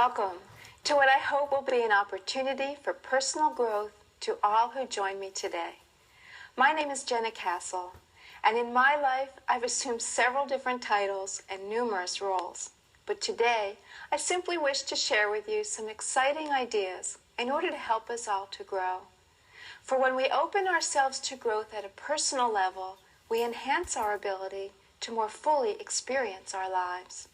Welcome to what I hope will be an opportunity for personal growth to all who join me today. My name is Jenna Castle, and in my life I've assumed several different titles and numerous roles. But today I simply wish to share with you some exciting ideas in order to help us all to grow. For when we open ourselves to growth at a personal level, we enhance our ability to more fully experience our lives.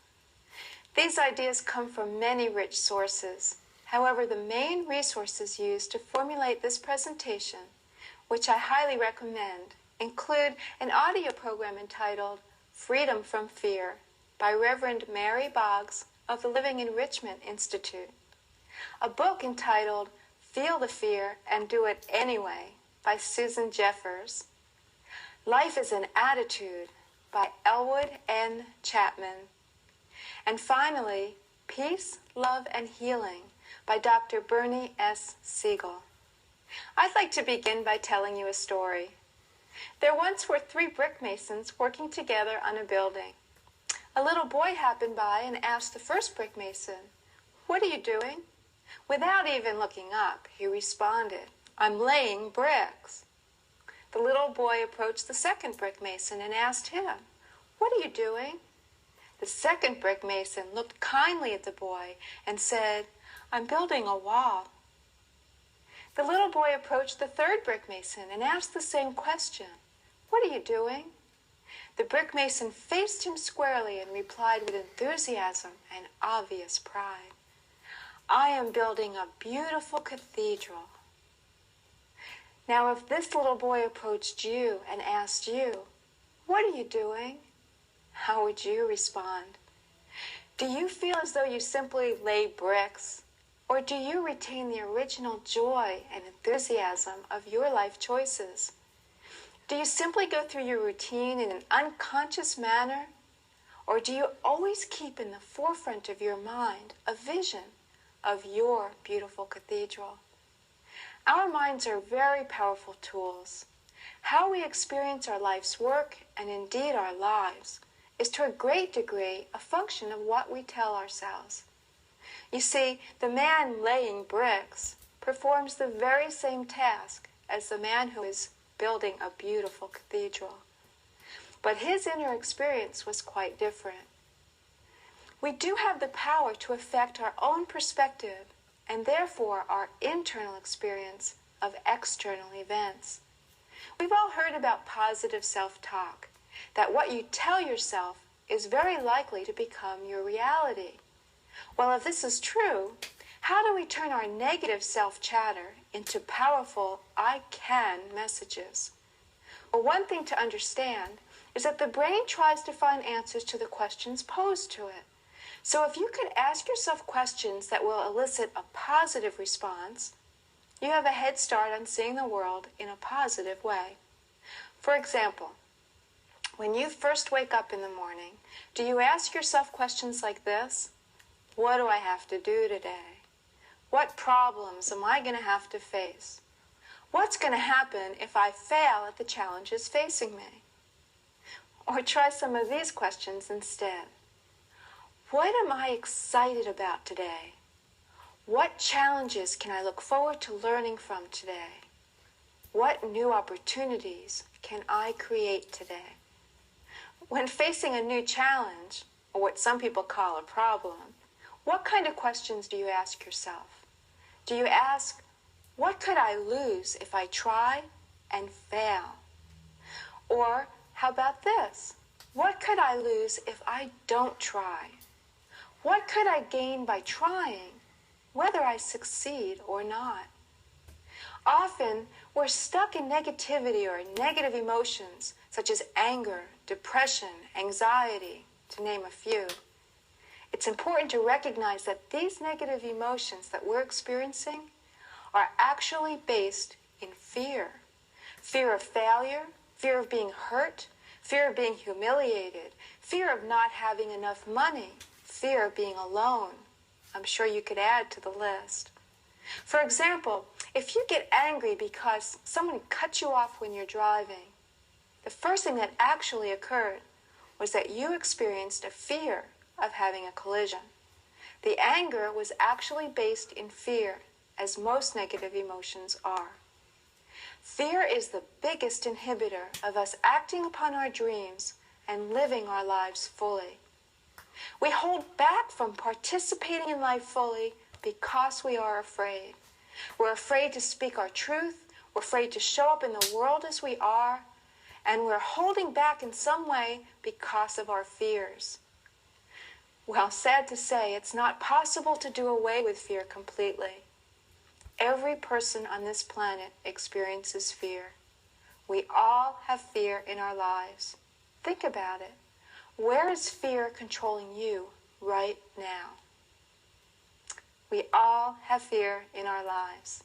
These ideas come from many rich sources. However, the main resources used to formulate this presentation, which I highly recommend, include an audio program entitled Freedom from Fear by Reverend Mary Boggs of the Living Enrichment Institute, a book entitled Feel the Fear and Do It Anyway by Susan Jeffers, Life is an Attitude by Elwood N. Chapman, and finally, Peace, Love, and Healing by Dr. Bernie S. Siegel. I'd like to begin by telling you a story. There once were 3 brick masons working together on a building. A little boy happened by and asked the first brick mason, "What are you doing?" Without even looking up, he responded, "I'm laying bricks." The little boy approached the second brick mason and asked him, "What are you doing?" The second brick mason looked kindly at the boy and said, "I'm building a wall." The little boy approached the third brick mason and asked the same question, "What are you doing?" The brick mason faced him squarely and replied with enthusiasm and obvious pride, "I am building a beautiful cathedral." Now, if this little boy approached you and asked you, "What are you doing?" how would you respond? Do you feel as though you simply lay bricks, or do you retain the original joy and enthusiasm of your life choices? Do you simply go through your routine in an unconscious manner, or do you always keep in the forefront of your mind a vision of your beautiful cathedral? Our minds are very powerful tools. How we experience our life's work, and indeed our lives, is to a great degree a function of what we tell ourselves. You see, the man laying bricks performs the very same task as the man who is building a beautiful cathedral. But his inner experience was quite different. We do have the power to affect our own perspective and therefore our internal experience of external events. We've all heard about positive self-talk, that what you tell yourself is very likely to become your reality. Well, if this is true, how do we turn our negative self-chatter into powerful I can messages? Well, one thing to understand is that the brain tries to find answers to the questions posed to it. So if you could ask yourself questions that will elicit a positive response, you have a head start on seeing the world in a positive way. For example, when you first wake up in the morning, do you ask yourself questions like this? What do I have to do today? What problems am I going to have to face? What's going to happen if I fail at the challenges facing me? Or try some of these questions instead. What am I excited about today? What challenges can I look forward to learning from today? What new opportunities can I create today? When facing a new challenge, or what some people call a problem, what kind of questions do you ask yourself? Do you ask, what could I lose if I try and fail? Or how about this? What could I lose if I don't try? What could I gain by trying, whether I succeed or not? Often, we're stuck in negativity or negative emotions, such as anger, depression, anxiety, to name a few. It's important to recognize that these negative emotions that we're experiencing are actually based in fear. Fear of failure, fear of being hurt, fear of being humiliated, fear of not having enough money, fear of being alone. I'm sure you could add to the list. For example, if you get angry because someone cut you off when you're driving, the first thing that actually occurred was that you experienced a fear of having a collision. The anger was actually based in fear, as most negative emotions are. Fear is the biggest inhibitor of us acting upon our dreams and living our lives fully. We hold back from participating in life fully because we are afraid. We're afraid to speak our truth, we're afraid to show up in the world as we are, and we're holding back in some way because of our fears. Well, sad to say, it's not possible to do away with fear completely. Every person on this planet experiences fear. We all have fear in our lives. Think about it. Where is fear controlling you right now? We all have fear in our lives.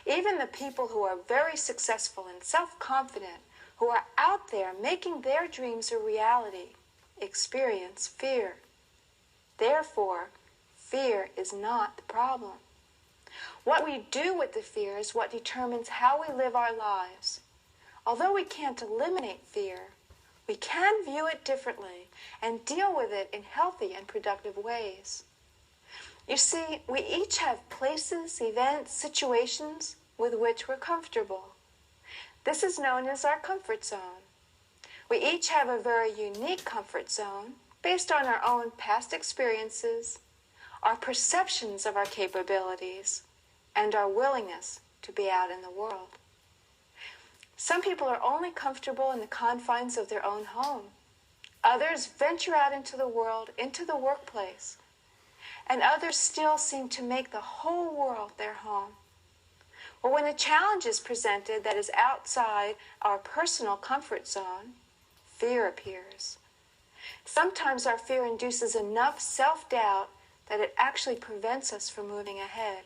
Even the people who are very successful and self-confident, who are out there making their dreams a reality, experience fear. Therefore, fear is not the problem. What we do with the fear is what determines how we live our lives. Although we can't eliminate fear, we can view it differently and deal with it in healthy and productive ways. You see, we each have places, events, situations with which we're comfortable. This is known as our comfort zone. We each have a very unique comfort zone based on our own past experiences, our perceptions of our capabilities, and our willingness to be out in the world. Some people are only comfortable in the confines of their own home. Others venture out into the world, into the workplace. And others still seem to make the whole world their home. Well, when a challenge is presented that is outside our personal comfort zone, fear appears. Sometimes our fear induces enough self-doubt that it actually prevents us from moving ahead.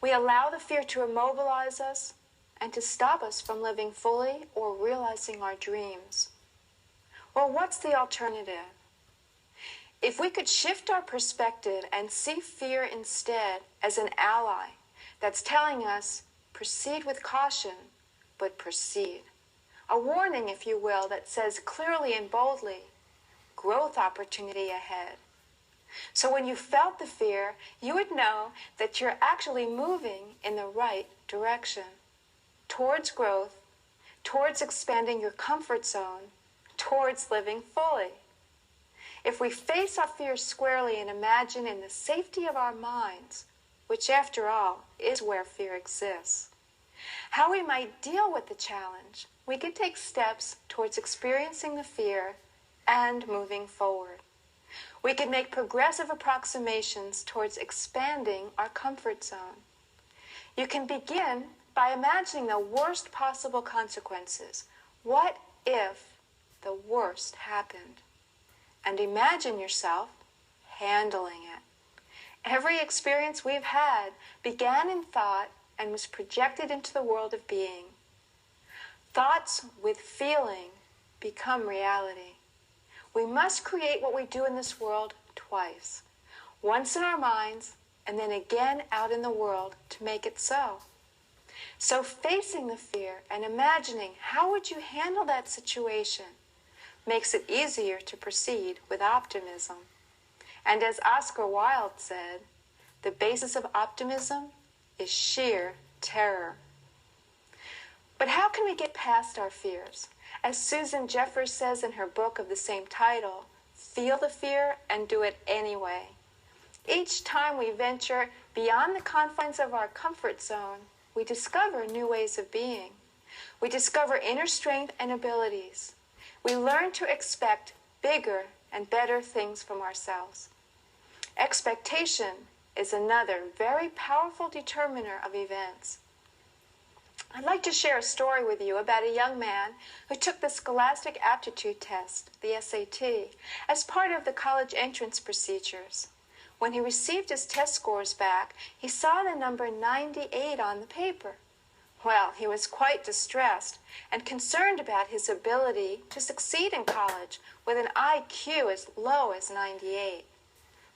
We allow the fear to immobilize us and to stop us from living fully or realizing our dreams. Well, what's the alternative? If we could shift our perspective and see fear instead as an ally that's telling us, proceed with caution, but proceed. A warning, if you will, that says clearly and boldly, growth opportunity ahead. So when you felt the fear, you would know that you're actually moving in the right direction, towards growth, towards expanding your comfort zone, towards living fully. If we face our fears squarely and imagine in the safety of our minds, which after all is where fear exists, how we might deal with the challenge, we can take steps towards experiencing the fear and moving forward. We can make progressive approximations towards expanding our comfort zone. You can begin by imagining the worst possible consequences. What if the worst happened? And imagine yourself handling it. Every experience we've had began in thought and was projected into the world of being. Thoughts with feeling become reality. We must create what we do in this world twice. Once in our minds, and then again out in the world to make it so. So facing the fear and imagining how would you handle that situation makes it easier to proceed with optimism. And as Oscar Wilde said, the basis of optimism is sheer terror. But how can we get past our fears? As Susan Jeffers says in her book of the same title, feel the fear and do it anyway. Each time we venture beyond the confines of our comfort zone, we discover new ways of being. We discover inner strength and abilities. We learn to expect bigger and better things from ourselves. Expectation is another very powerful determiner of events. I'd like to share a story with you about a young man who took the Scholastic Aptitude Test, the SAT, as part of the college entrance procedures. When he received his test scores back, he saw the number 98 on the paper. Well, he was quite distressed and concerned about his ability to succeed in college with an IQ as low as 98.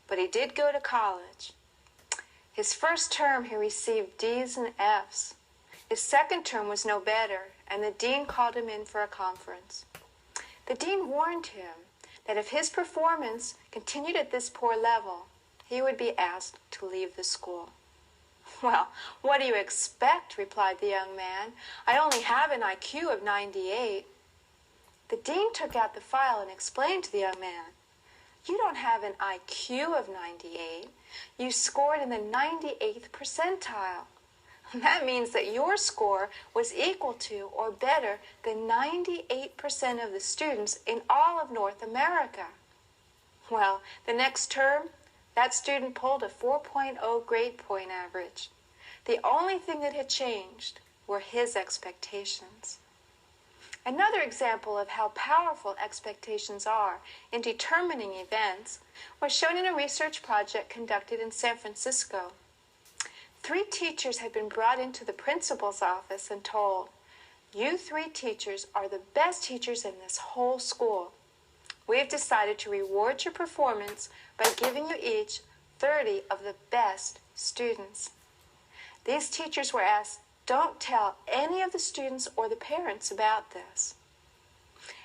But he did go to college. His first term, he received D's and F's. His second term was no better, and the dean called him in for a conference. The dean warned him that if his performance continued at this poor level, he would be asked to leave the school. "Well, what do you expect?" replied the young man. "I only have an IQ of 98. The dean took out the file and explained to the young man, "You don't have an IQ of 98. You scored in the 98th percentile. That means that your score was equal to or better than 98% of the students in all of North America." Well, the next term, that student pulled a 4.0 grade point average. The only thing that had changed were his expectations. Another example of how powerful expectations are in determining events was shown in a research project conducted in San Francisco. 3 teachers had been brought into the principal's office and told, "You 3 teachers are the best teachers in this whole school. We've decided to reward your performance by giving you each 30 of the best students." These teachers were asked, "Don't tell any of the students or the parents about this."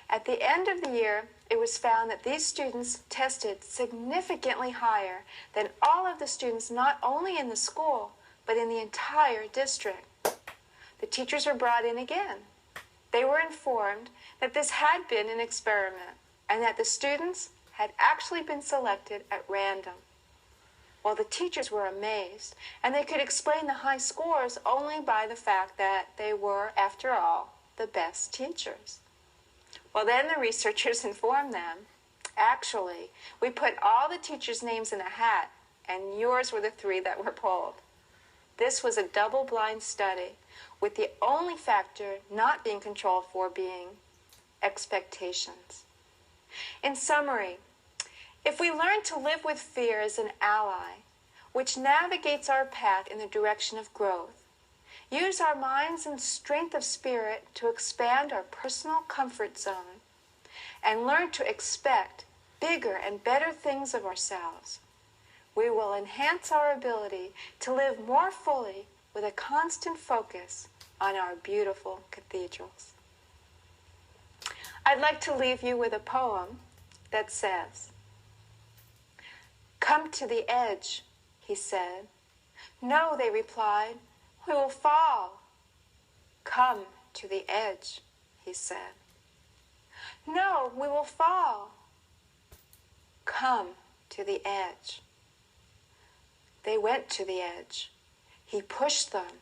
At the end of the year, it was found that these students tested significantly higher than all of the students not only in the school, but in the entire district. The teachers were brought in again. They were informed that this had been an experiment and that the students had actually been selected at random. Well, the teachers were amazed, and they could explain the high scores only by the fact that they were, after all, the best teachers. Well, then the researchers informed them, "Actually, we put all the teachers' names in a hat, and yours were the 3 that were pulled." This was a double-blind study, with the only factor not being controlled for being expectations. In summary, if we learn to live with fear as an ally, which navigates our path in the direction of growth, use our minds and strength of spirit to expand our personal comfort zone, and learn to expect bigger and better things of ourselves, we will enhance our ability to live more fully with a constant focus on our beautiful cathedrals. I'd like to leave you with a poem that says, "Come to the edge," he said. "No," they replied, "we will fall." "Come to the edge," he said. "No, we will fall." "Come to the edge." They went to the edge. He pushed them,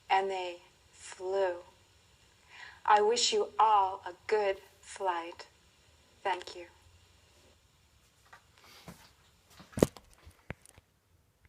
and they flew. I wish you all a good flight. Thank you.